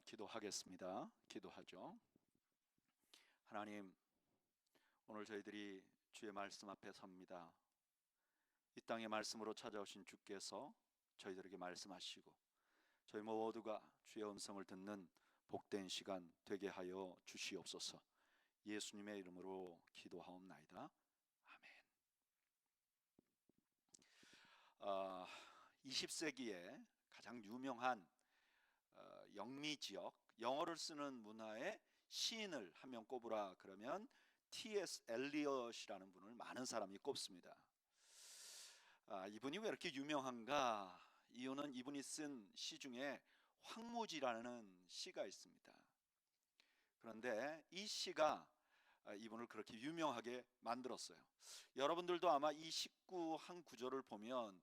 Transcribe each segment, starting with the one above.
기도하겠습니다. 기도하죠. 하나님, 오늘 저희들이 주의 말씀 앞에 섭니다. 이 땅의 말씀으로 찾아오신 주께서 저희들에게 말씀하시고 저희 모두가 주의 음성을 듣는 복된 시간 되게 하여 주시옵소서. 예수님의 이름으로 기도하옵나이다. 아멘. 20세기에 가장 유명한 영미 지역 영어를 쓰는 문화의 시인을 한 명 꼽으라 그러면 T.S. 엘리엇이라는 분을 많은 사람이 꼽습니다. 이분이 왜 이렇게 유명한가? 이유는 이분이 쓴 시 중에 황무지라는 시가 있습니다. 그런데 이 시가 이분을 그렇게 유명하게 만들었어요. 여러분들도 아마 이 19한 구절을 보면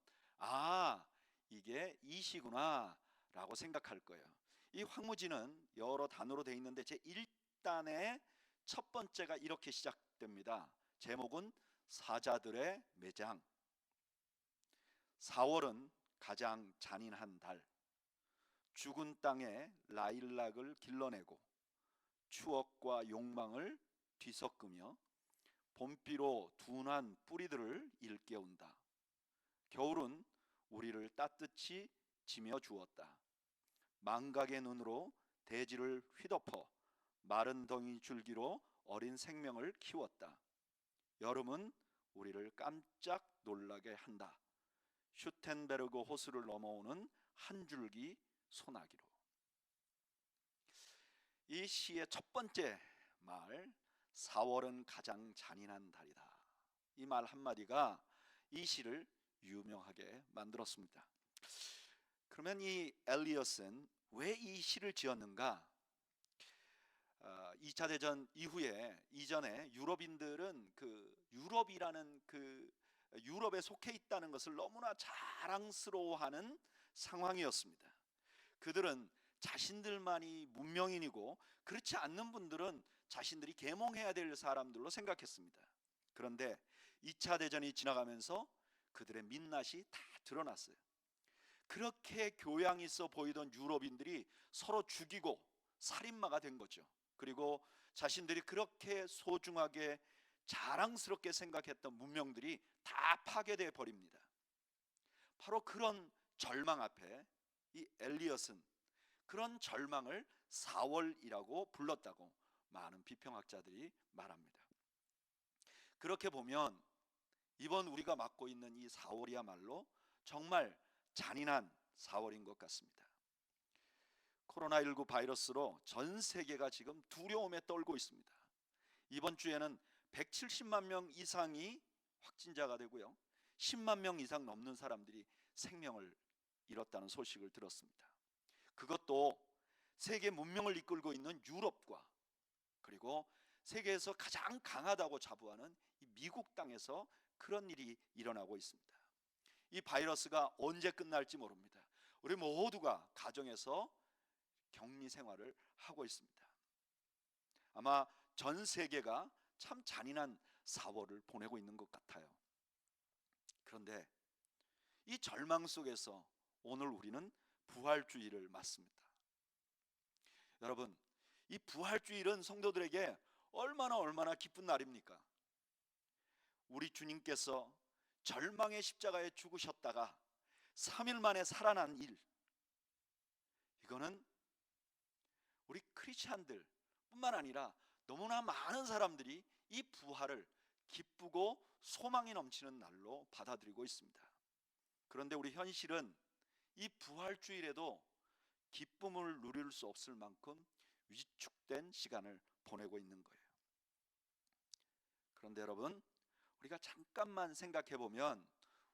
이게 이 시구나 라고 생각할 거예요. 이 황무지는 여러 단어로 되어 있는데 제 1단의 첫 번째가 이렇게 시작됩니다. 제목은 사자들의 매장. 4월은 가장 잔인한 달. 죽은 땅에 라일락을 길러내고 추억과 욕망을 뒤섞으며 봄비로 둔한 뿌리들을 일깨운다. 겨울은 우리를 따뜻히 지며 주었다. 망각의 눈으로 대지를 휘덮어 마른 덩이 줄기로 어린 생명을 키웠다. 여름은 우리를 깜짝 놀라게 한다. 슈텐베르그 호수를 넘어오는 한 줄기 소나기로. 이 시의 첫 번째 말, 4월은 가장 잔인한 달이다. 이 말 한마디가 이 시를 유명하게 만들었습니다. 그러면 이 엘리엇은 왜 이 시를 지었는가? 2차 대전 이전에 유럽인들은 유럽이라는 유럽에 속해 있다는 것을 너무나 자랑스러워하는 상황이었습니다. 그들은 자신들만이 문명인이고 그렇지 않는 분들은 자신들이 계몽해야 될 사람들로 생각했습니다. 그런데 2차 대전이 지나가면서 그들의 민낯이 다 드러났어요. 그렇게 교양 있어 보이던 유럽인들이 서로 죽이고 살인마가 된 거죠. 그리고 자신들이 그렇게 소중하게 자랑스럽게 생각했던 문명들이 다 파괴되어 버립니다. 바로 그런 절망 앞에 이 엘리엇은 그런 절망을 4월이라고 불렀다고 많은 비평학자들이 말합니다. 그렇게 보면 이번 우리가 맞고 있는 이 4월이야말로 정말 잔인한 4월인 것 같습니다. 코로나19 바이러스로 전 세계가 지금 두려움에 떨고 있습니다. 이번 주에는 170만 명 이상이 확진자가 되고요, 10만 명 이상 넘는 사람들이 생명을 잃었다는 소식을 들었습니다. 그것도 세계 문명을 이끌고 있는 유럽과 그리고 세계에서 가장 강하다고 자부하는 이 미국 땅에서 그런 일이 일어나고 있습니다. 이 바이러스가 언제 끝날지 모릅니다. 우리 모두가 가정에서 격리 생활을 하고 있습니다. 아마 전 세계가 참 잔인한 4월을 보내고 있는 것 같아요. 그런데 이 절망 속에서 오늘 우리는 부활주일을 맞습니다. 여러분, 이 부활주일은 성도들에게 얼마나 기쁜 날입니까? 우리 주님께서 절망의 십자가에 죽으셨다가 3일 만에 살아난 일, 이거는 우리 크리스찬들 뿐만 아니라 너무나 많은 사람들이 이 부활을 기쁘고 소망이 넘치는 날로 받아들이고 있습니다. 그런데 우리 현실은 이 부활주일에도 기쁨을 누릴 수 없을 만큼 위축된 시간을 보내고 있는 거예요. 그런데 여러분, 우리가 잠깐만 생각해 보면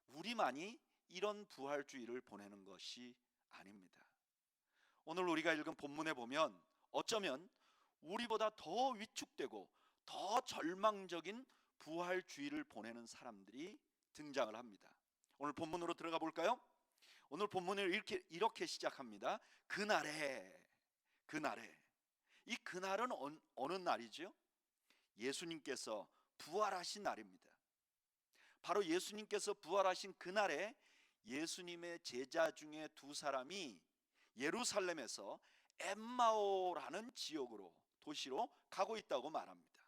우리만이 이런 부활주의를 보내는 것이 아닙니다. 오늘 우리가 읽은 본문에 보면 어쩌면 우리보다 더 위축되고 더 절망적인 부활주의를 보내는 사람들이 등장을 합니다. 오늘 본문으로 들어가 볼까요? 오늘 본문을 이렇게 시작합니다. 그날에. 이 그날은 어느 날이죠? 예수님께서 부활하신 날입니다. 바로 예수님께서 부활하신 그날에 예수님의 제자 중에 두 사람이 예루살렘에서 엠마오라는 지역으로, 도시로 가고 있다고 말합니다.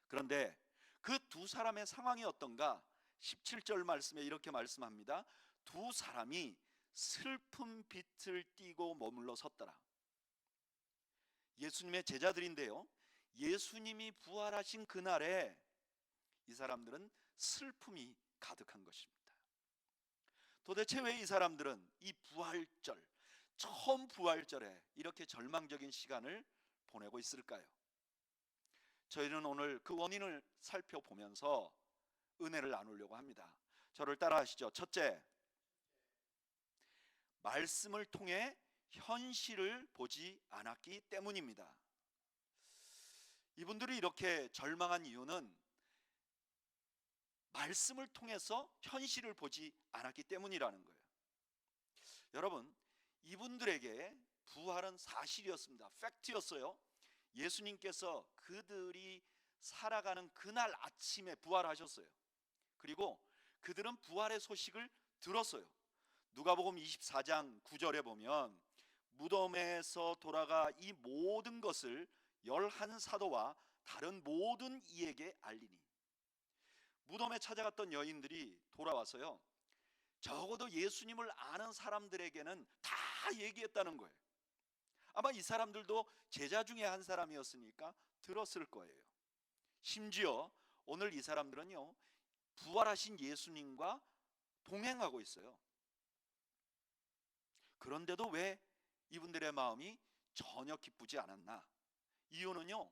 그런데 그 두 사람의 상황이 어떤가? 17절 말씀에 이렇게 말씀합니다. 두 사람이 슬픈 빛을 띠고 머물러 섰더라. 예수님의 제자들인데요, 예수님이 부활하신 그날에 이 사람들은 슬픔이 가득한 것입니다. 도대체 왜 이 사람들은 이 부활절, 처음 부활절에 이렇게 절망적인 시간을 보내고 있을까요? 저희는 오늘 그 원인을 살펴보면서 은혜를 나누려고 합니다. 저를 따라 하시죠. 첫째, 말씀을 통해 현실을 보지 않았기 때문입니다. 이분들이 이렇게 절망한 이유는 말씀을 통해서 현실을 보지 않았기 때문이라는 거예요. 여러분, 이분들에게 부활은 사실이었습니다. 팩트였어요. 예수님께서 그들이 살아가는 그날 아침에 부활하셨어요. 그리고 그들은 부활의 소식을 들었어요. 누가복음 24장 9절에 보면 무덤에서 돌아가 이 모든 것을 11사도와 다른 모든 이에게 알리니, 무덤에 찾아갔던 여인들이 돌아와서요, 적어도 예수님을 아는 사람들에게는 다 얘기했다는 거예요. 아마 이 사람들도 제자 중에 한 사람이었으니까 들었을 거예요. 심지어 오늘 이 사람들은요, 부활하신 예수님과 동행하고 있어요. 그런데도 왜 이분들의 마음이 전혀 기쁘지 않았나? 이유는요,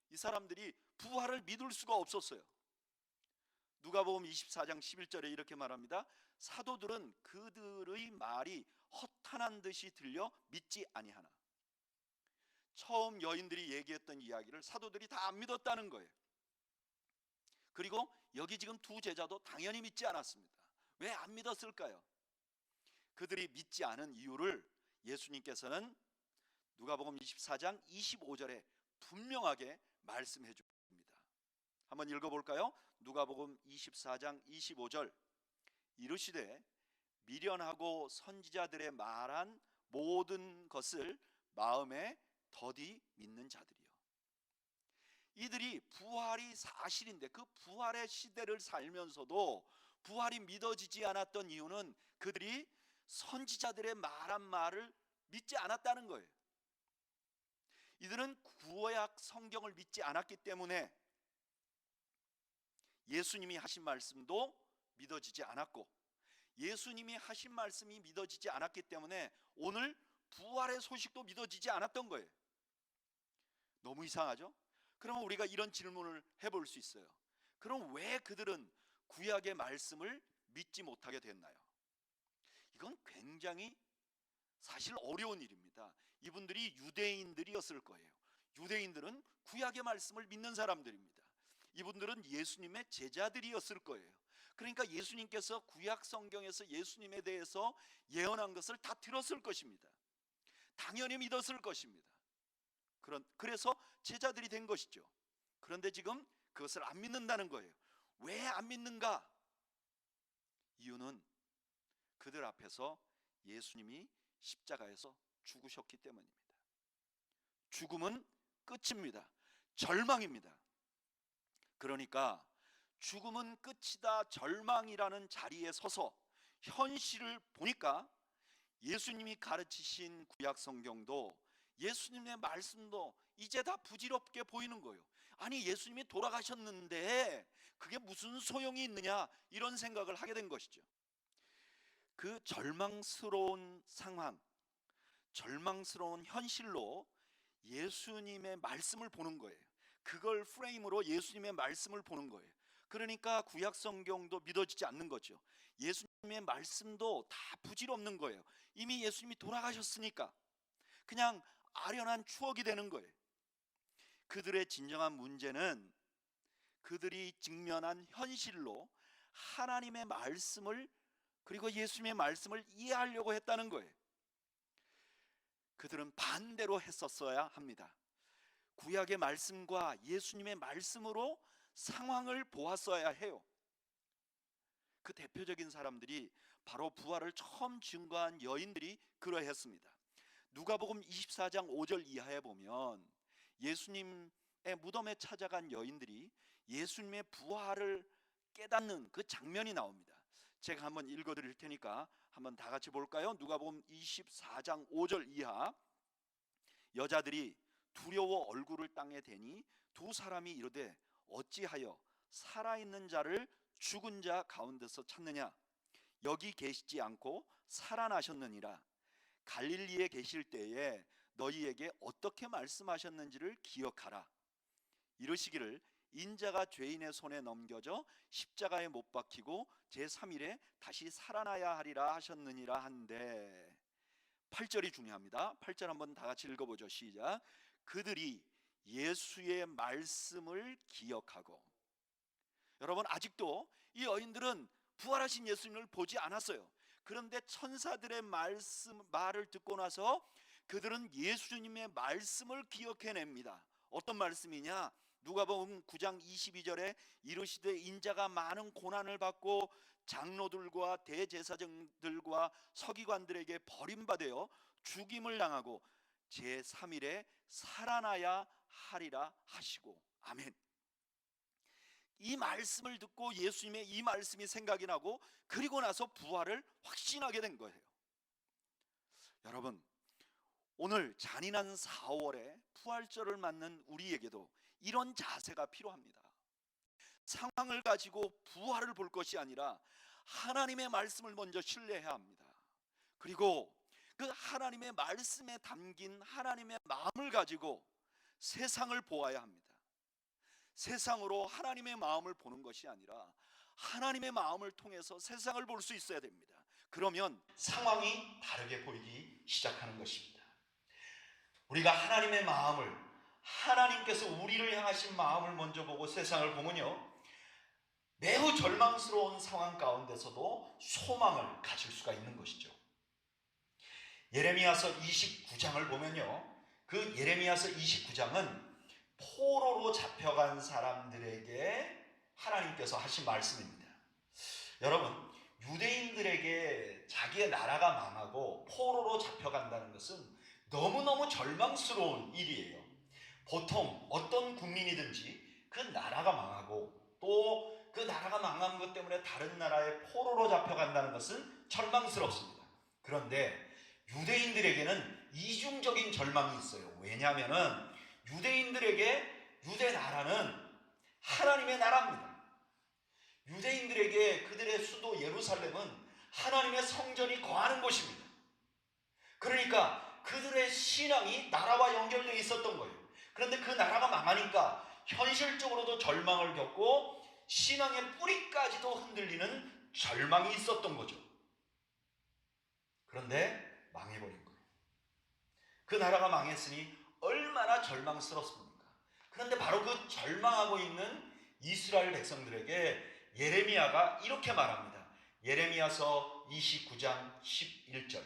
이 사람들이 부활을 믿을 수가 없었어요. 누가복음 24장 11절에 이렇게 말합니다. 사도들은 그들의 말이 허탄한 듯이 들려 믿지 아니하나. 처음 여인들이 얘기했던 이야기를 사도들이 다 안 믿었다는 거예요. 그리고 여기 지금 두 제자도 당연히 믿지 않았습니다. 왜 안 믿었을까요? 그들이 믿지 않은 이유를 예수님께서는 누가복음 24장 25절에 분명하게 말씀해 줍니다. 한번 읽어볼까요? 누가복음 24장 25절. 이르시되 미련하고 선지자들의 말한 모든 것을 마음에 더디 믿는 자들이요. 이들이 부활이 사실인데 그 부활의 시대를 살면서도 부활이 믿어지지 않았던 이유는 그들이 선지자들의 말한 말을 믿지 않았다는 거예요. 이들은 구약 성경을 믿지 않았기 때문에 예수님이 하신 말씀도 믿어지지 않았고, 예수님이 하신 말씀이 믿어지지 않았기 때문에 오늘 부활의 소식도 믿어지지 않았던 거예요. 너무 이상하죠? 그러면 우리가 이런 질문을 해볼 수 있어요. 그럼 왜 그들은 구약의 말씀을 믿지 못하게 됐나요? 이건 굉장히 사실 어려운 일입니다. 이분들이 유대인들이었을 거예요. 유대인들은 구약의 말씀을 믿는 사람들입니다. 이분들은 예수님의 제자들이었을 거예요. 그러니까 예수님께서 구약 성경에서 예수님에 대해서 예언한 것을 다 들었을 것입니다. 당연히 믿었을 것입니다. 그래서 제자들이 된 것이죠. 그런데 지금 그것을 안 믿는다는 거예요. 왜 안 믿는가? 이유는 그들 앞에서 예수님이 십자가에서 죽으셨기 때문입니다. 죽음은 끝입니다. 절망입니다. 그러니까 죽음은 끝이다, 절망이라는 자리에 서서 현실을 보니까 예수님이 가르치신 구약 성경도 예수님의 말씀도 이제 다 부질없게 보이는 거예요. 아니, 예수님이 돌아가셨는데 그게 무슨 소용이 있느냐, 이런 생각을 하게 된 것이죠. 그 절망스러운 상황, 절망스러운 현실로 예수님의 말씀을 보는 거예요. 그걸 프레임으로 예수님의 말씀을 보는 거예요. 그러니까 구약 성경도 믿어지지 않는 거죠. 예수님의 말씀도 다 부질없는 거예요. 이미 예수님이 돌아가셨으니까 그냥 아련한 추억이 되는 거예요. 그들의 진정한 문제는 그들이 직면한 현실로 하나님의 말씀을, 그리고 예수님의 말씀을 이해하려고 했다는 거예요. 그들은 반대로 했었어야 합니다. 구약의 말씀과 예수님의 말씀으로 상황을 보았어야 해요. 그 대표적인 사람들이 바로 부활을 처음 증거한 여인들이 그러했습니다. 누가복음 24장 5절 이하에 보면 예수님의 무덤에 찾아간 여인들이 예수님의 부활을 깨닫는 그 장면이 나옵니다. 제가 한번 읽어드릴 테니까 한번 다 같이 볼까요? 누가복음 24장 5절 이하. 여자들이 두려워 얼굴을 땅에 대니 두 사람이 이르되 어찌하여 살아있는 자를 죽은 자 가운데서 찾느냐? 여기 계시지 않고 살아나셨느니라. 갈릴리에 계실 때에 너희에게 어떻게 말씀하셨는지를 기억하라. 이르시기를 인자가 죄인의 손에 넘겨져 십자가에 못 박히고 제3일에 다시 살아나야 하리라 하셨느니라 한데, 8절이 중요합니다. 8절 한번 다 같이 읽어보죠. 시작. 그들이 예수의 말씀을 기억하고. 여러분, 아직도 이 여인들은 부활하신 예수님을 보지 않았어요. 그런데 천사들의 말을 듣고 나서 그들은 예수님의 말씀을 기억해냅니다. 어떤 말씀이냐? 누가복음 9장 22절에 이르시되 인자가 많은 고난을 받고 장로들과 대제사장들과 서기관들에게 버림받아 죽임을 당하고 제3일에 살아나야 하리라 하시고. 아멘. 이 말씀을 듣고 예수님의 이 말씀이 생각이 나고, 그리고 나서 부활을 확신하게 된 거예요. 여러분, 오늘 잔인한 4월에 부활절을 맞는 우리에게도 이런 자세가 필요합니다. 상황을 가지고 부활을 볼 것이 아니라 하나님의 말씀을 먼저 신뢰해야 합니다. 그리고 그 하나님의 말씀에 담긴 하나님의 마음을 가지고 세상을 보아야 합니다. 세상으로 하나님의 마음을 보는 것이 아니라 하나님의 마음을 통해서 세상을 볼 수 있어야 됩니다. 그러면 상황이 다르게 보이기 시작하는 것입니다. 우리가 하나님의 마음을, 하나님께서 우리를 향하신 마음을 먼저 보고 세상을 보면요, 매우 절망스러운 상황 가운데서도 소망을 가질 수가 있는 것이죠. 예레미야서 29장을 보면요, 그 예레미야서 29장은 포로로 잡혀간 사람들에게 하나님께서 하신 말씀입니다. 여러분, 유대인들에게 자기의 나라가 망하고 포로로 잡혀간다는 것은 너무너무 절망스러운 일이에요. 보통 어떤 국민이든지 그 나라가 망하고 또 그 나라가 망한 것 때문에 다른 나라에 포로로 잡혀간다는 것은 절망스럽습니다. 그런데 유대인들에게는 이중적인 절망이 있어요. 왜냐하면 유대인들에게 유대 나라는 하나님의 나라입니다. 유대인들에게 그들의 수도 예루살렘은 하나님의 성전이 거하는 곳입니다. 그러니까 그들의 신앙이 나라와 연결되어 있었던 거예요. 그런데 그 나라가 망하니까 현실적으로도 절망을 겪고 신앙의 뿌리까지도 흔들리는 절망이 있었던 거죠. 그런데 망해버린 거예요. 그 나라가 망했으니 얼마나 절망스럽습니까? 그런데 바로 그 절망하고 있는 이스라엘 백성들에게 예레미야가 이렇게 말합니다. 예레미야서 29장 11절.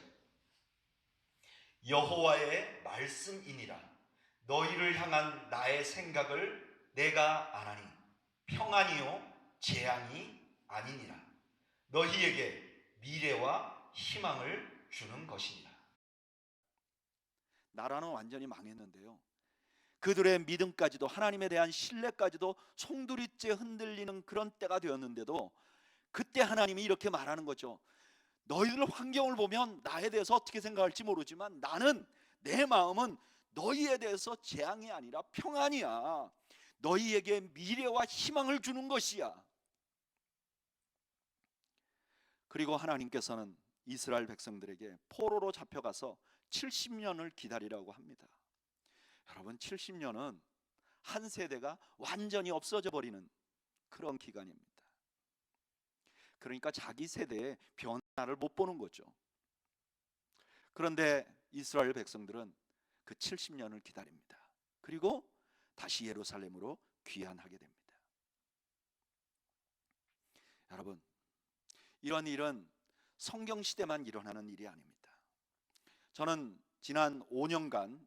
여호와의 말씀이니라. 너희를 향한 나의 생각을 내가 아나니 평안이요 재앙이 아니니라. 너희에게 미래와 희망을 주는 것이니라. 나라는 완전히 망했는데요, 그들의 믿음까지도, 하나님에 대한 신뢰까지도 송두리째 흔들리는 그런 때가 되었는데도 그때 하나님이 이렇게 말하는 거죠. 너희들 환경을 보면 나에 대해서 어떻게 생각할지 모르지만 나는, 내 마음은 너희에 대해서 재앙이 아니라 평안이야. 너희에게 미래와 희망을 주는 것이야. 그리고 하나님께서는 이스라엘 백성들에게 포로로 잡혀가서 70년을 기다리라고 합니다. 여러분, 70년은 한 세대가 완전히 없어져 버리는 그런 기간입니다. 그러니까 자기 세대의 변화를 못 보는 거죠. 그런데 이스라엘 백성들은 그 70년을 기다립니다. 그리고 다시 예루살렘으로 귀환하게 됩니다. 여러분, 이런 일은 성경 시대만 일어나는 일이 아닙니다. 저는 지난 5년간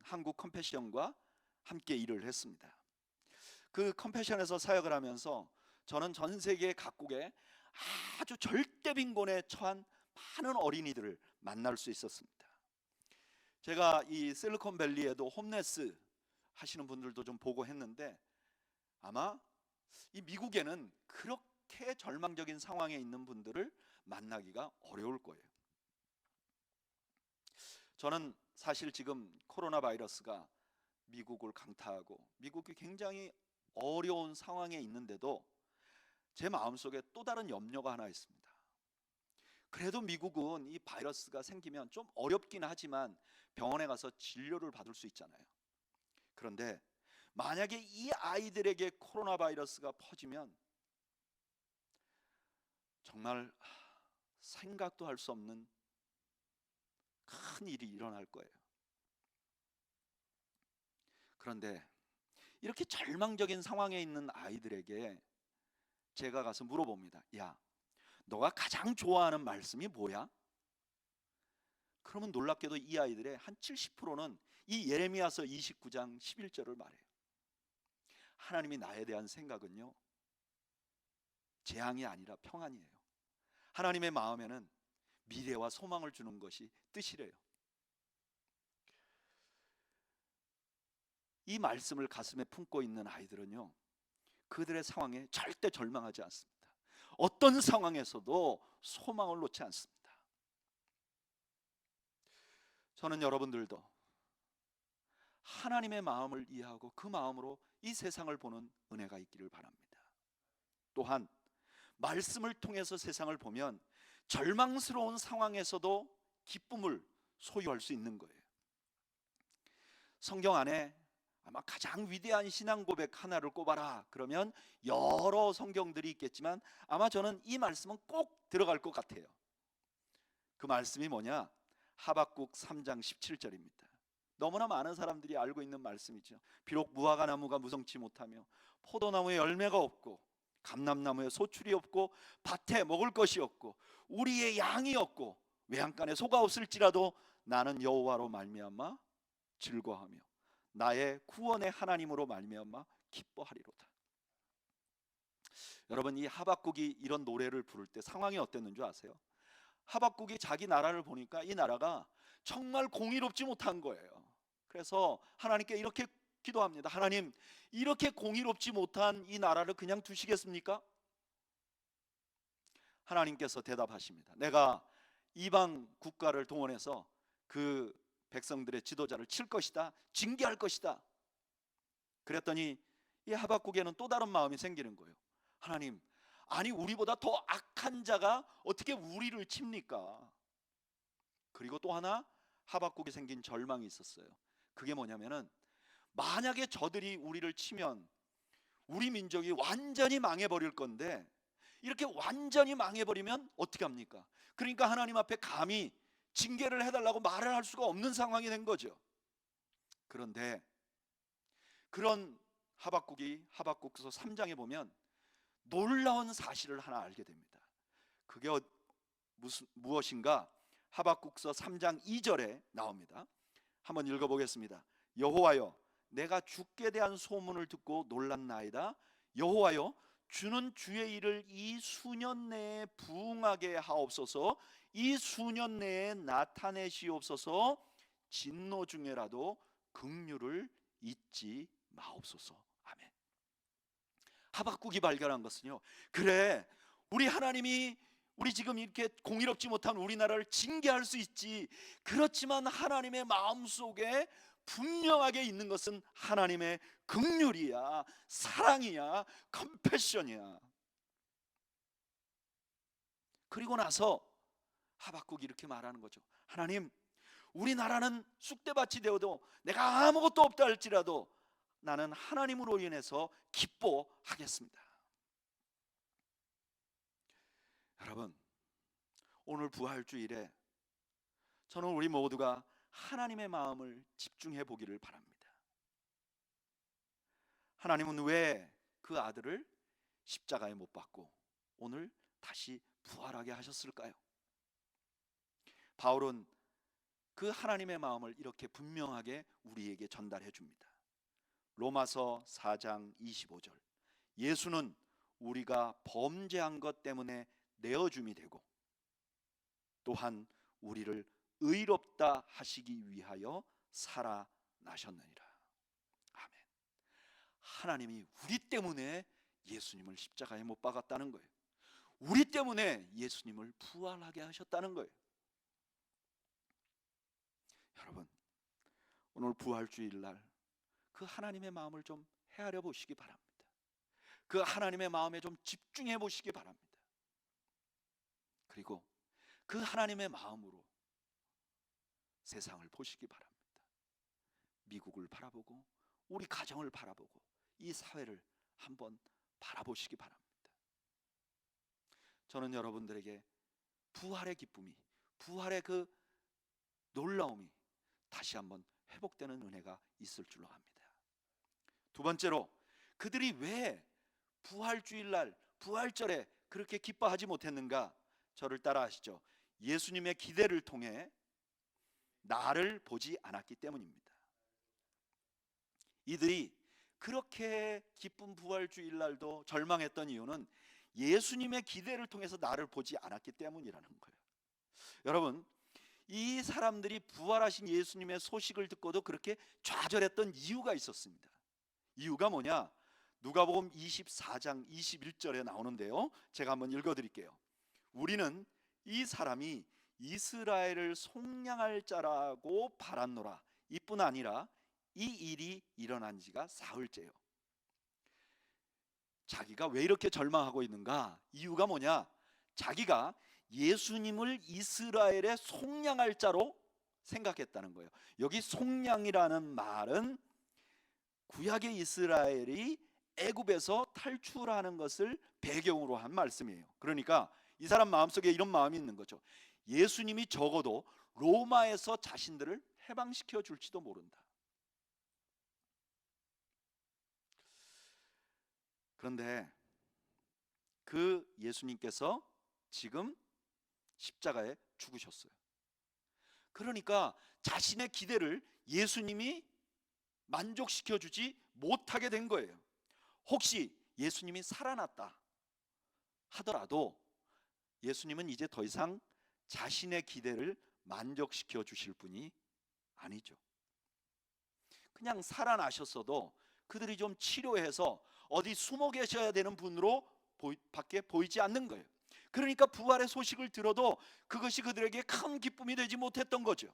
한국 컴패션과 함께 일을 했습니다. 그 컴패션에서 사역을 하면서 저는 전 세계 각국에 아주 절대 빈곤에 처한 많은 어린이들을 만날 수 있었습니다. 제가 이 실리콘밸리에도 홈레스 하시는 분들도 좀 보고 했는데, 아마 이 미국에는 그렇게 절망적인 상황에 있는 분들을 만나기가 어려울 거예요. 저는 사실 지금 코로나 바이러스가 미국을 강타하고 미국이 굉장히 어려운 상황에 있는데도 제 마음속에 또 다른 염려가 하나 있습니다. 그래도 미국은 이 바이러스가 생기면 좀 어렵긴 하지만 병원에 가서 진료를 받을 수 있잖아요. 그런데 만약에 이 아이들에게 코로나 바이러스가 퍼지면 정말 생각도 할 수 없는 큰 일이 일어날 거예요. 그런데 이렇게 절망적인 상황에 있는 아이들에게 제가 가서 물어봅니다. 야, 너가 가장 좋아하는 말씀이 뭐야? 그러면 놀랍게도 이 아이들의 한 70%는 이 예레미야서 29장 11절을 말해요. 하나님이 나에 대한 생각은요, 재앙이 아니라 평안이에요. 하나님의 마음에는 미래와 소망을 주는 것이 뜻이래요. 이 말씀을 가슴에 품고 있는 아이들은요, 그들의 상황에 절대 절망하지 않습니다. 어떤 상황에서도 소망을 놓지 않습니다. 저는 여러분들도 하나님의 마음을 이해하고 그 마음으로 이 세상을 보는 은혜가 있기를 바랍니다. 또한 말씀을 통해서 세상을 보면 절망스러운 상황에서도 기쁨을 소유할 수 있는 거예요. 성경 안에 아마 가장 위대한 신앙 고백 하나를 꼽아라 그러면 여러 성경들이 있겠지만 아마 저는 이 말씀은 꼭 들어갈 것 같아요. 그 말씀이 뭐냐? 하박국 3장 17절입니다. 너무나 많은 사람들이 알고 있는 말씀이죠. 비록 무화과 나무가 무성치 못하며 포도나무에 열매가 없고 감람나무에 소출이 없고 밭에 먹을 것이 없고 우리의 양이 없고 외양간에 소가 없을지라도 나는 여호와로 말미암아 즐거하며 나의 구원의 하나님으로 말미암아 기뻐하리로다. 여러분, 이 하박국이 이런 노래를 부를 때 상황이 어땠는 줄 아세요? 하박국이 자기 나라를 보니까 이 나라가 정말 공의롭지 못한 거예요. 그래서 하나님께 이렇게 기도합니다. 하나님, 이렇게 공의롭지 못한 이 나라를 그냥 두시겠습니까? 하나님께서 대답하십니다. 내가 이방 국가를 동원해서 그 백성들의 지도자를 칠 것이다, 징계할 것이다. 그랬더니 이 하박국에는 또 다른 마음이 생기는 거예요. 하나님, 아니 우리보다 더 악한 자가 어떻게 우리를 칩니까? 그리고 또 하나 하박국에 생긴 절망이 있었어요. 그게 뭐냐면은 만약에 저들이 우리를 치면 우리 민족이 완전히 망해버릴 건데 이렇게 완전히 망해버리면 어떻게 합니까? 그러니까 하나님 앞에 감히 징계를 해달라고 말을 할 수가 없는 상황이 된 거죠. 그런데 그런 하박국이 하박국서 3장에 보면 놀라운 사실을 하나 알게 됩니다. 그게 무엇인가? 하박국서 3장 2절에 나옵니다. 한번 읽어보겠습니다. 여호와여, 내가 주께 대한 소문을 듣고 놀랐나이다. 여호와여, 주는 주의 일을 이 수년 내에 부응하게 하옵소서. 이 수년 내에 나타내시옵소서. 진노 중에라도 긍휼을 잊지 마옵소서. 아멘. 하박국이 발견한 것은요, 그래, 우리 하나님이 우리 지금 이렇게 공의롭지 못한 우리나라를 징계할 수 있지. 그렇지만 하나님의 마음속에 분명하게 있는 것은 하나님의 긍휼이야, 사랑이야, 컴패션이야. 그리고 나서 하박국이 이렇게 말하는 거죠. 하나님, 우리나라는 쑥대밭이 되어도 내가 아무것도 없다 할지라도 나는 하나님으로 인해서 기뻐하겠습니다. 여러분, 오늘 부활주일에 저는 우리 모두가 하나님의 마음을 집중해 보기를 바랍니다. 하나님은 왜 그 아들을 십자가에 못 박고 오늘 다시 부활하게 하셨을까요? 바울은 그 하나님의 마음을 이렇게 분명하게 우리에게 전달해 줍니다. 로마서 4장 25절. 예수는 우리가 범죄한 것 때문에 내어줌이 되고 또한 우리를 의롭다 하시기 위하여 살아나셨느니라. 아멘. 하나님이 우리 때문에 예수님을 십자가에 못 박았다는 거예요. 우리 때문에 예수님을 부활하게 하셨다는 거예요. 여러분, 오늘 부활주일날 그 하나님의 마음을 좀 헤아려 보시기 바랍니다. 그 하나님의 마음에 좀 집중해 보시기 바랍니다. 그리고 그 하나님의 마음으로 세상을 보시기 바랍니다. 미국을 바라보고 우리 가정을 바라보고 이 사회를 한번 바라보시기 바랍니다. 저는 여러분들에게 부활의 기쁨이, 부활의 그 놀라움이 다시 한번 회복되는 은혜가 있을 줄로 압니다. 두 번째로, 그들이 왜 부활주일날, 부활절에 그렇게 기뻐하지 못했는가? 저를 따라 하시죠. 예수님의 기대를 통해 나를 보지 않았기 때문입니다. 이들이 그렇게 기쁜 부활주일날도 절망했던 이유는 예수님의 기대를 통해서 나를 보지 않았기 때문이라는 거예요. 여러분, 이 사람들이 부활하신 예수님의 소식을 듣고도 그렇게 좌절했던 이유가 있었습니다. 이유가 뭐냐? 누가복음 24장 21절에 나오는데요, 제가 한번 읽어드릴게요. 우리는 이 사람이 이스라엘을 속량할 자라고 바랐노라. 이뿐 아니라 이 일이 일어난 지가 사흘째요. 자기가 왜 이렇게 절망하고 있는가? 이유가 뭐냐? 자기가 예수님을 이스라엘의 속량할 자로 생각했다는 거예요. 여기 속량이라는 말은 구약의 이스라엘이 애굽에서 탈출하는 것을 배경으로 한 말씀이에요. 그러니까 이 사람 마음속에 이런 마음이 있는 거죠. 예수님이 적어도 로마에서 자신들을 해방시켜 줄지도 모른다. 그런데 그 예수님께서 지금 십자가에 죽으셨어요. 그러니까 자신의 기대를 예수님이 만족시켜 주지 못하게 된 거예요. 혹시 예수님이 살아났다 하더라도 예수님은 이제 더 이상 자신의 기대를 만족시켜 주실 분이 아니죠. 그냥 살아나셨어도 그들이 좀 치료해서 어디 숨어 계셔야 되는 분으로 밖에 보이지 않는 거예요. 그러니까 부활의 소식을 들어도 그것이 그들에게 큰 기쁨이 되지 못했던 거죠.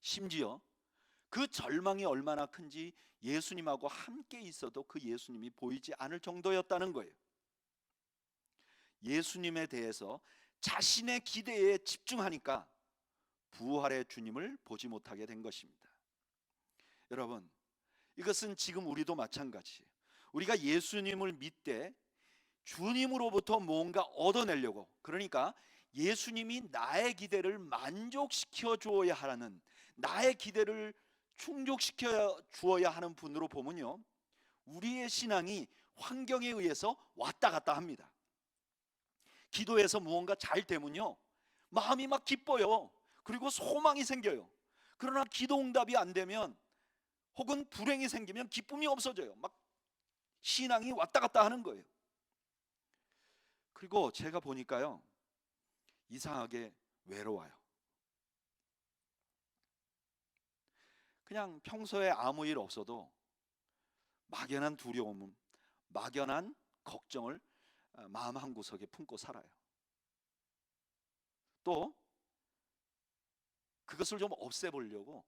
심지어 그 절망이 얼마나 큰지 예수님하고 함께 있어도 그 예수님이 보이지 않을 정도였다는 거예요. 예수님에 대해서 자신의 기대에 집중하니까 부활의 주님을 보지 못하게 된 것입니다. 여러분, 이것은 지금 우리도 마찬가지예요. 우리가 예수님을 믿되 주님으로부터 뭔가 얻어내려고, 그러니까 예수님이 나의 기대를 만족시켜 주어야 하는, 나의 기대를 충족시켜 주어야 하는 분으로 보면요, 우리의 신앙이 환경에 의해서 왔다 갔다 합니다. 기도해서 무언가 잘 되면요, 마음이 막 기뻐요. 그리고 소망이 생겨요. 그러나 기도 응답이 안 되면, 혹은 불행이 생기면 기쁨이 없어져요. 막 신앙이 왔다 갔다 하는 거예요. 그리고 제가 보니까요, 이상하게 외로워요. 그냥 평소에 아무 일 없어도 막연한 두려움, 막연한 걱정을 마음 한구석에 품고 살아요. 또 그것을 좀 없애보려고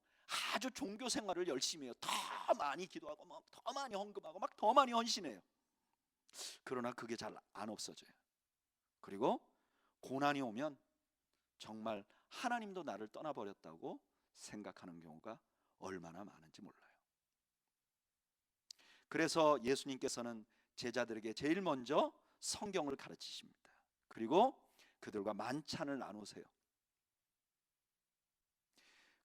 아주 종교 생활을 열심히 해요. 더 많이 기도하고 막 더 많이 헌금하고 막 더 많이 헌신해요. 그러나 그게 잘 안 없어져요. 그리고 고난이 오면 정말 하나님도 나를 떠나버렸다고 생각하는 경우가 얼마나 많은지 몰라요. 그래서 예수님께서는 제자들에게 제일 먼저 성경을 가르치십니다. 그리고 그들과 만찬을 나누세요.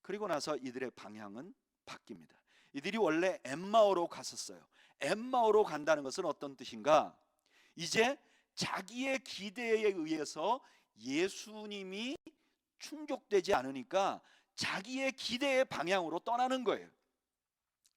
그리고 나서 이들의 방향은 바뀝니다. 이들이 원래 엠마오로 갔었어요. 엠마오로 간다는 것은 어떤 뜻인가? 이제 자기의 기대에 의해서 예수님이 충족되지 않으니까 자기의 기대의 방향으로 떠나는 거예요.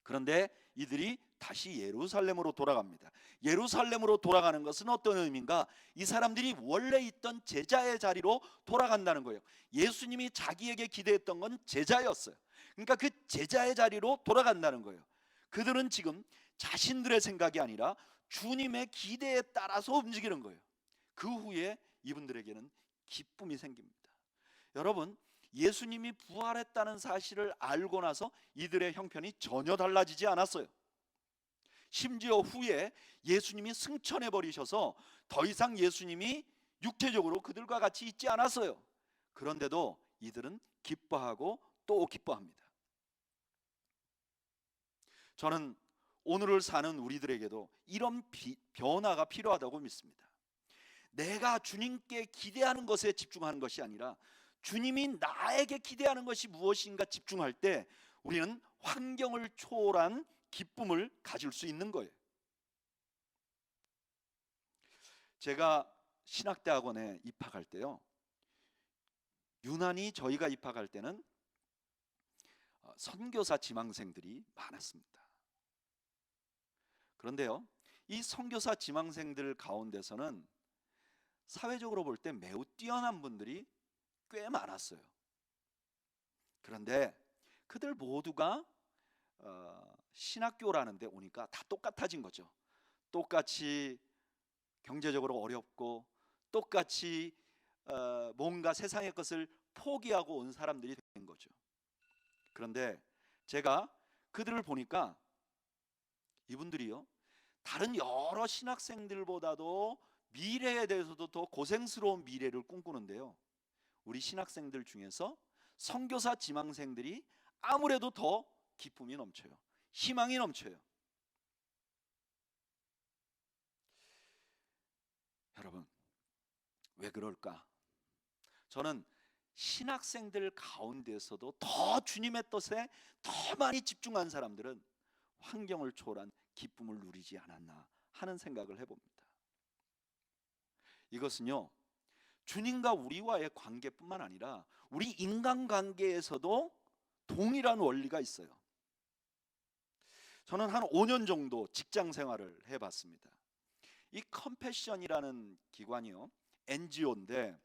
그런데 이들이 다시 예루살렘으로 돌아갑니다. 예루살렘으로 돌아가는 것은 어떤 의미인가? 이 사람들이 원래 있던 제자의 자리로 돌아간다는 거예요. 예수님이 자기에게 기대했던 건 제자였어요. 그러니까 그 제자의 자리로 돌아간다는 거예요. 그들은 지금 자신들의 생각이 아니라 주님의 기대에 따라서 움직이는 거예요. 그 후에 이분들에게는 기쁨이 생깁니다. 여러분, 예수님이 부활했다는 사실을 알고 나서 이들의 형편이 전혀 달라지지 않았어요. 심지어 후에 예수님이 승천해 버리셔서 더 이상 예수님이 육체적으로 그들과 같이 있지 않았어요. 그런데도 이들은 기뻐하고 또 기뻐합니다. 저는 오늘을 사는 우리들에게도 이런 변화가 필요하다고 믿습니다. 내가 주님께 기대하는 것에 집중하는 것이 아니라 주님이 나에게 기대하는 것이 무엇인가 집중할 때 우리는 환경을 초월한 기쁨을 가질 수 있는 거예요. 제가 신학대학원에 입학할 때요, 유난히 저희가 입학할 때는 선교사 지망생들이 많았습니다. 그런데요, 이 선교사 지망생들 가운데서는 사회적으로 볼 때 매우 뛰어난 분들이 꽤 많았어요. 그런데 그들 모두가 신학교라는 데 오니까 다 똑같아진 거죠. 똑같이 경제적으로 어렵고 똑같이 뭔가 세상의 것을 포기하고 온 사람들이 된 거죠. 그런데 제가 그들을 보니까 이분들이요, 다른 여러 신학생들보다도 미래에 대해서도 더 고생스러운 미래를 꿈꾸는데요, 우리 신학생들 중에서 선교사 지망생들이 아무래도 더 기쁨이 넘쳐요. 희망이 넘쳐요. 여러분, 왜 그럴까? 저는 신학생들 가운데서도 더 주님의 뜻에 더 많이 집중한 사람들은 환경을 초월한 기쁨을 누리지 않았나 하는 생각을 해봅니다. 이것은요, 주님과 우리와의 관계뿐만 아니라 우리 인간관계에서도 동일한 원리가 있어요. 저는 한 5년 정도 직장 생활을 해봤습니다. 이 컴패션이라는 기관이요, NGO인데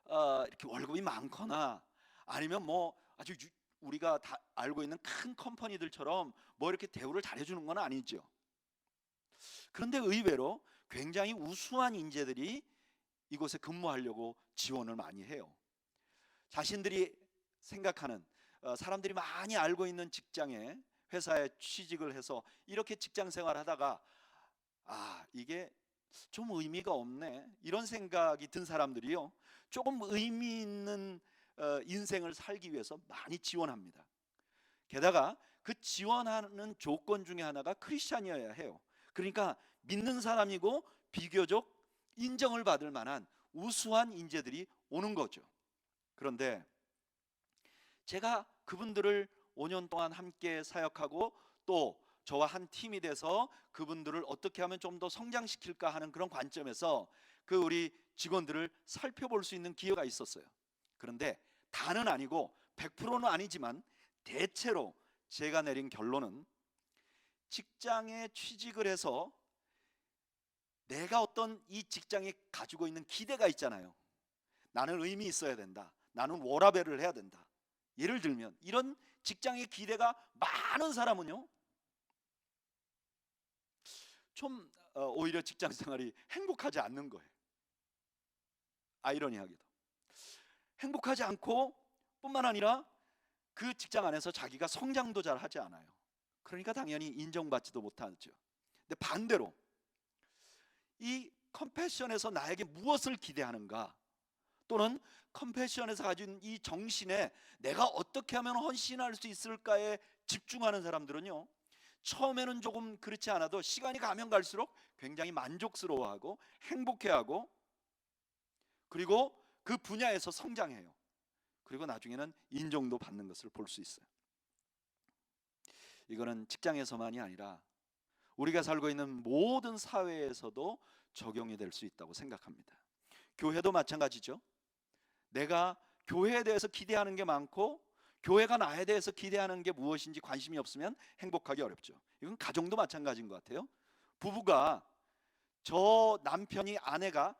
이렇게 월급이 많거나 아니면 뭐 아주 우리가 다 알고 있는 큰 컴퍼니들처럼 뭐 이렇게 대우를 잘해주는 건 아니죠. 그런데 의외로 굉장히 우수한 인재들이 이곳에 근무하려고 지원을 많이 해요. 자신들이 생각하는 사람들이 많이 알고 있는 직장에, 회사에 취직을 해서 이렇게 직장 생활하다가 이게 좀 의미가 없네, 이런 생각이 든 사람들이요, 조금 의미 있는 인생을 살기 위해서 많이 지원합니다. 게다가 그 지원하는 조건 중에 하나가 크리스찬이어야 해요. 그러니까 믿는 사람이고 비교적 인정을 받을 만한 우수한 인재들이 오는 거죠. 그런데 제가 그분들을 5년 동안 함께 사역하고 또 저와 한 팀이 돼서 그분들을 어떻게 하면 좀 더 성장시킬까 하는 그런 관점에서 그 우리 직원들을 살펴볼 수 있는 기회가 있었어요. 그런데 다는 아니고 100%는 아니지만 대체로 제가 내린 결론은, 직장에 취직을 해서 내가 어떤 이 직장에 가지고 있는 기대가 있잖아요. 나는 의미 있어야 된다, 나는 워라밸을 해야 된다. 예를 들면 이런 직장의 기대가 많은 사람은요, 좀 오히려 직장 생활이 행복하지 않는 거예요. 아이러니하게도 행복하지 않고 뿐만 아니라 그 직장 안에서 자기가 성장도 잘 하지 않아요. 그러니까 당연히 인정받지도 못하죠. 근데 반대로 이 컴패션에서 나에게 무엇을 기대하는가, 또는 컴패션에서 가진 이 정신에 내가 어떻게 하면 헌신할 수 있을까에 집중하는 사람들은요, 처음에는 조금 그렇지 않아도 시간이 가면 갈수록 굉장히 만족스러워하고 행복해하고, 그리고 그 분야에서 성장해요. 그리고 나중에는 인정도 받는 것을 볼 수 있어요. 이거는 직장에서만이 아니라 우리가 살고 있는 모든 사회에서도 적용이 될 수 있다고 생각합니다. 교회도 마찬가지죠. 내가 교회에 대해서 기대하는 게 많고 교회가 나에 대해서 기대하는 게 무엇인지 관심이 없으면 행복하기 어렵죠. 이건 가정도 마찬가지인 것 같아요. 부부가 저 남편이 아내가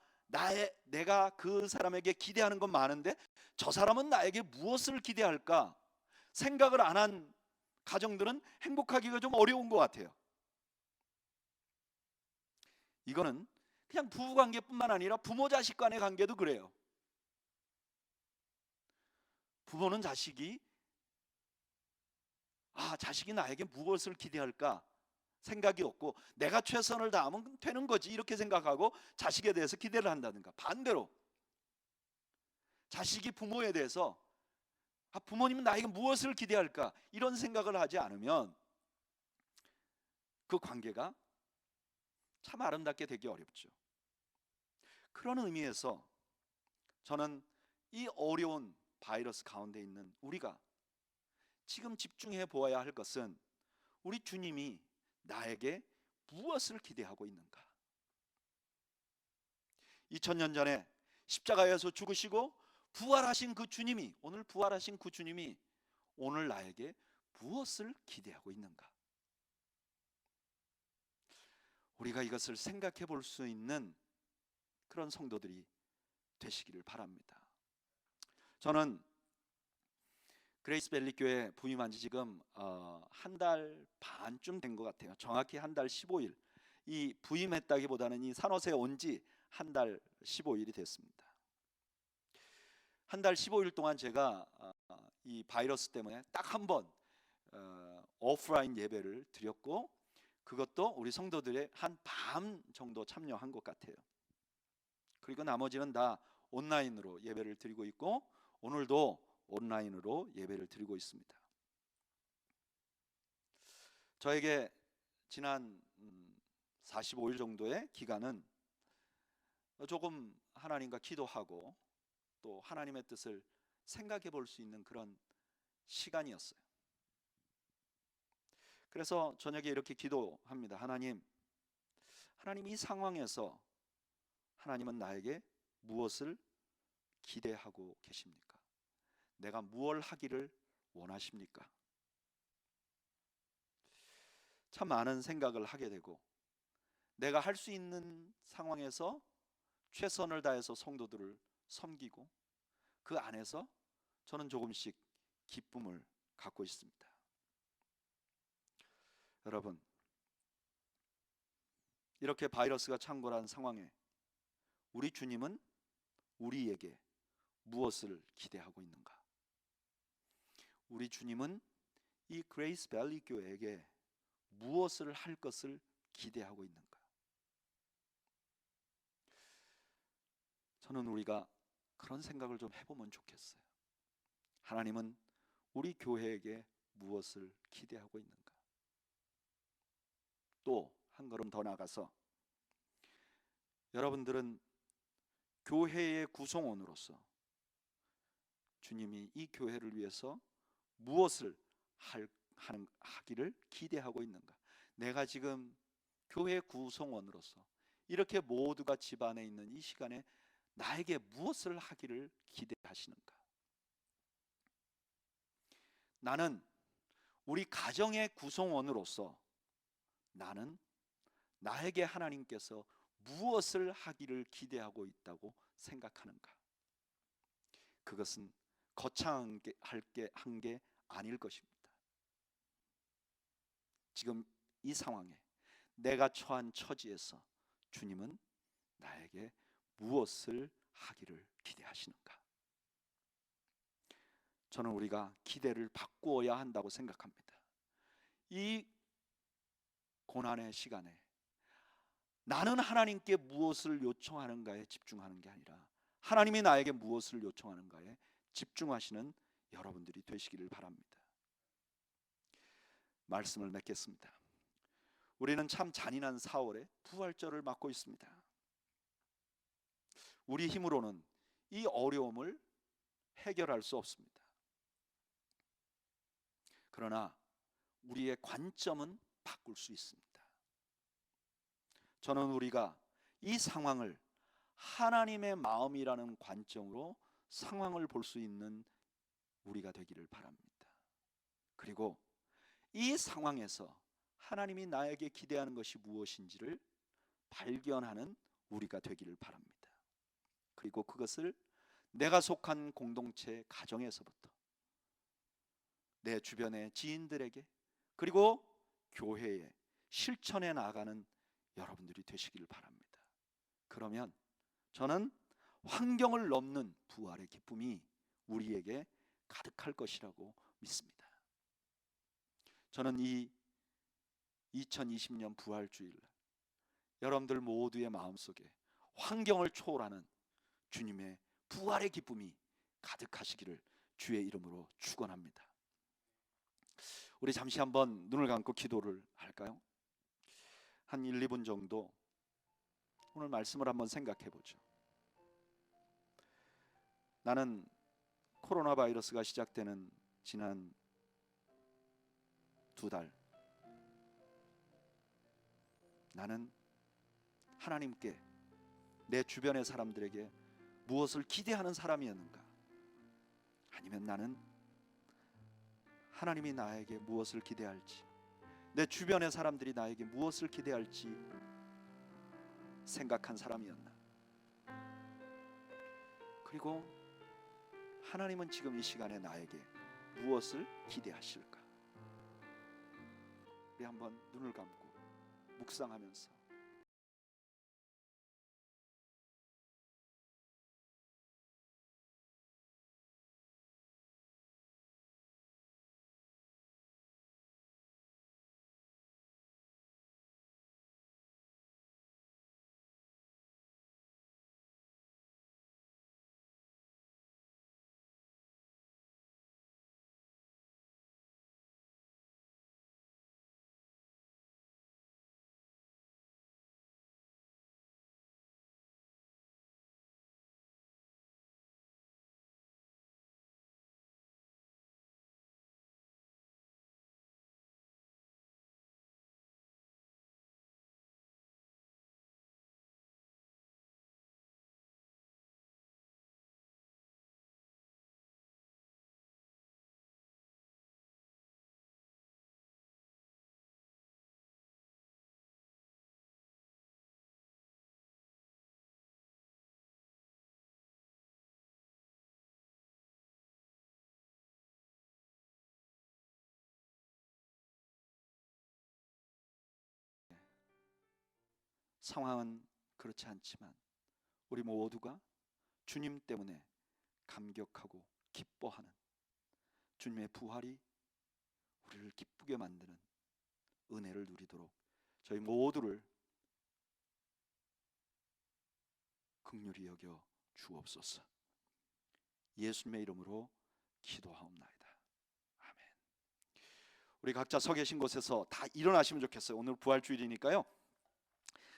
내가 그 사람에게 기대하는 건 많은데 저 사람은 나에게 무엇을 기대할까 생각을 안 한 가정들은 행복하기가 좀 어려운 것 같아요. 이거는 그냥 부부 관계뿐만 아니라 부모 자식 간의 관계도 그래요. 부모는 자식이 자식이 나에게 무엇을 기대할까 생각이 없고 내가 최선을 다하면 되는 거지 이렇게 생각하고 자식에 대해서 기대를 한다든가, 반대로 자식이 부모에 대해서 부모님은 나에게 무엇을 기대할까 이런 생각을 하지 않으면 그 관계가 참 아름답게 되기 어렵죠. 그런 의미에서 저는 이 어려운 바이러스 가운데 있는 우리가 지금 집중해 보아야 할 것은 우리 주님이 나에게 무엇을 기대하고 있는가. 2000년 전에 십자가에서 죽으시고 부활하신 그 주님이, 오늘 부활하신 그 주님이 오늘 나에게 무엇을 기대하고 있는가. 우리가 이것을 생각해 볼 수 있는 그런 성도들이 되시기를 바랍니다. 저는 그레이스밸리 교회 부임한 지 지금 한 달 반쯤 된 것 같아요. 정확히 한 달 15일. 이 부임했다기보다는 이 산호세에 온 지 한 달 15일이 됐습니다. 한 달 15일 동안 제가 이 바이러스 때문에 딱 한 번 오프라인 예배를 드렸고, 그것도 우리 성도들의 한 반 정도 참여한 것 같아요. 그리고 나머지는 다 온라인으로 예배를 드리고 있고, 오늘도 온라인으로 예배를 드리고 있습니다. 저에게 지난 45일 정도의 기간은 조금 하나님과 기도하고 또 하나님의 뜻을 생각해 볼 수 있는 그런 시간이었어요. 그래서 저녁에 이렇게 기도합니다. 하나님 이 상황에서 하나님은 나에게 무엇을 기대하고 계십니까? 내가 무엇을 하기를 원하십니까? 참 많은 생각을 하게 되고, 내가 할 수 있는 상황에서 최선을 다해서 성도들을 섬기고, 그 안에서 저는 조금씩 기쁨을 갖고 있습니다. 여러분, 이렇게 바이러스가 창궐한 상황에 우리 주님은 우리에게 무엇을 기대하고 있는가? 우리 주님은 이 그레이스 밸리 교회에게 무엇을 할 것을 기대하고 있는가? 저는 우리가 그런 생각을 좀 해보면 좋겠어요. 하나님은 우리 교회에게 무엇을 기대하고 있는가? 또 한 걸음 더 나가서 여러분들은 교회의 구성원으로서 주님이 이 교회를 위해서 무엇을 하기를 기대하고 있는가? 내가 지금 교회 구성원으로서 이렇게 모두가 집안에 있는 이 시간에 나에게 무엇을 하기를 기대하시는가? 나는 우리 가정의 구성원으로서 나는 나에게 하나님께서 무엇을 하기를 기대하고 있다고 생각하는가? 그것은 거창하게 한 게 아닐 것입니다. 지금 이 상황에 내가 처한 처지에서 주님은 나에게 무엇을 하기를 기대하시는가? 저는 우리가 기대를 바꾸어야 한다고 생각합니다. 이 고난의 시간에 나는 하나님께 무엇을 요청하는가에 집중하는 게 아니라 하나님이 나에게 무엇을 요청하는가에 집중하시는 여러분들이 되시기를 바랍니다. 말씀을 맺겠습니다. 우리는 참 잔인한 4월에 부활절을 맞고 있습니다. 우리 힘으로는 이 어려움을 해결할 수 없습니다. 그러나 우리의 관점은 바꿀 수 있습니다. 저는 우리가 이 상황을 하나님의 마음이라는 관점으로 상황을 볼 수 있는 우리가 되기를 바랍니다. 그리고 이 상황에서 하나님이 나에게 기대하는 것이 무엇인지를 발견하는 우리가 되기를 바랍니다. 그리고 그것을 내가 속한 공동체 가정에서부터 내 주변의 지인들에게 그리고 교회에 실천해 나가는 여러분들이 되시기를 바랍니다. 그러면 저는 환경을 넘는 부활의 기쁨이 우리에게 가득할 것이라고 믿습니다. 저는 이 2020년 부활주일 여러분들 모두의 마음속에 환경을 초월하는 주님의 부활의 기쁨이 가득하시기를 주의 이름으로 축원합니다. 우리 잠시 한번 눈을 감고 기도를 할까요? 한 1, 2분 정도 오늘 말씀을 한번 생각해 보죠. 나는 코로나 바이러스가 시작되는 지난 2달 나는 하나님께 내 주변의 사람들에게 무엇을 기대하는 사람이었는가? 아니면 나는 하나님이 나에게 무엇을 기대할지, 내 주변의 사람들이 나에게 무엇을 기대할지 생각한 사람이었나? 그리고 하나님은 지금 이 시간에 나에게 무엇을 기대하실까? 우리 한번 눈을 감고 묵상하면서 상황은 그렇지 않지만 우리 모두가 주님 때문에 감격하고 기뻐하는 주님의 부활이 우리를 기쁘게 만드는 은혜를 누리도록 저희 모두를 긍휼히 여겨 주옵소서. 예수님의 이름으로 기도하옵나이다. 아멘. 우리 각자 서 계신 곳에서 다 일어나시면 좋겠어요. 오늘 부활주일이니까요.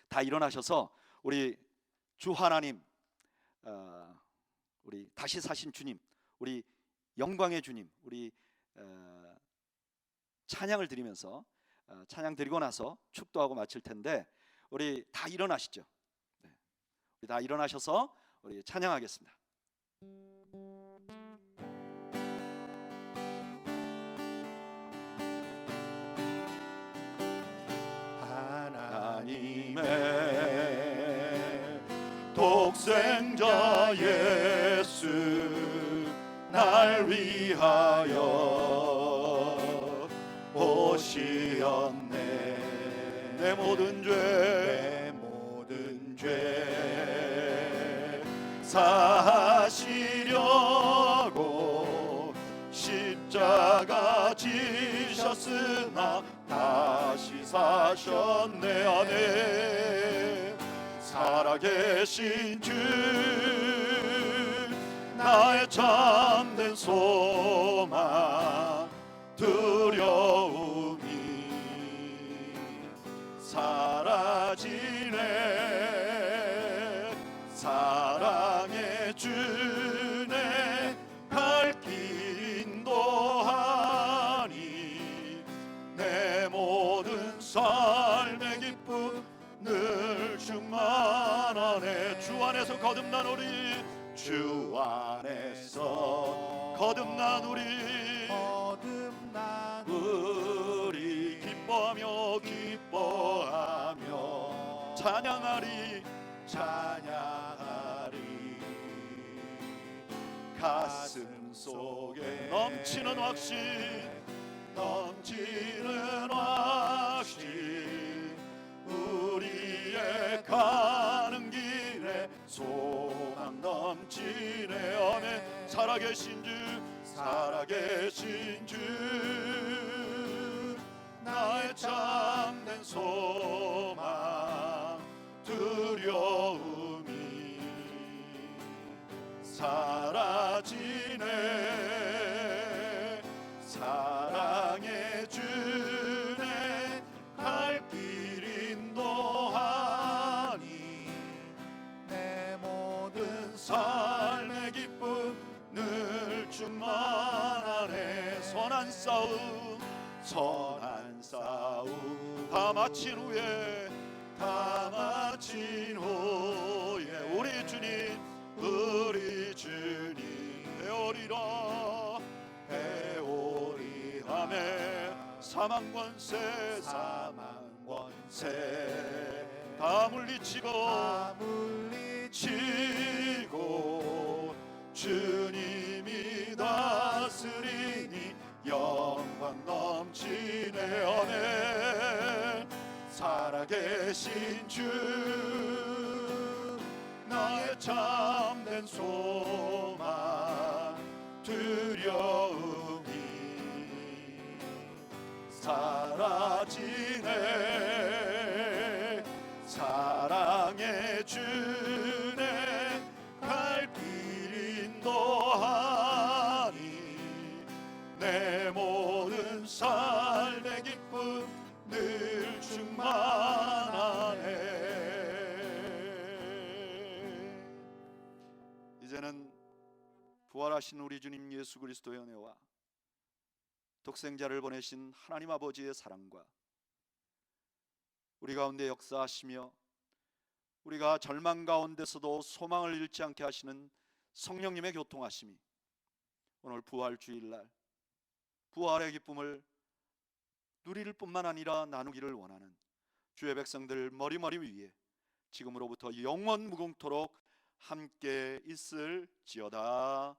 다 일어나셔서 우리 주 하나님, 우리 다시 사신 주님, 우리 영광의 주님, 우리 찬양을 드리면서 찬양 드리고 나서 축도하고 마칠 텐데 우리 다 일어나시죠. 네. 우리 다 일어나셔서 우리 찬양하겠습니다. 하나님의 독생자 예수 날 위하여 오시었네. 내 모든 죄 사하시려고 십자가 지셨으나 다시 사셨네. 안에 살아계신 주 나의 참된 소망 두려움이 사라지네. 사랑의 주네 갈 길 인도하니 내 모든 삶의 기쁨 늘 충만하네. 주 안에서 거듭난 우리, 주 안에서 거듭난 우리, 찬양하리 찬양하리. 가슴 속에 넘치는 확신 넘치는 확신 우리의 가는 길에 소망 넘치네. 아멘. 살아계신 주 살아계신 주 나의 참된 소망 두려움이 사라지네. 사랑해 주네 갈 길 인도하니 내 모든 삶의 기쁨 늘 충만하네. 선한 싸움 선한 싸움 다 마친 후에 다 마친 후에 우리 주님 우리 주님 배우리라 배우리라. 아멘. 사망 권세 사망 권세 다 물리치고 주님이 다스리니 영광 넘치네. 아멘. 살아계신 주 나의 참된 소망 두려움이 사라지네. 사랑해 주네 갈 길 인도하니 내 모든 삶의 기쁨 늘 충만하네. 이제는 부활하신 우리 주님 예수 그리스도의 은혜와 독생자를 보내신 하나님 아버지의 사랑과 우리 가운데 역사하시며 우리가 절망 가운데서도 소망을 잃지 않게 하시는 성령님의 교통하심이 오늘 부활 주일날 부활의 기쁨을 누릴 뿐만 아니라 나누기를 원하는 주의 백성들 머리머리 위에 지금으로부터 영원 무궁토록 함께 있을지어다.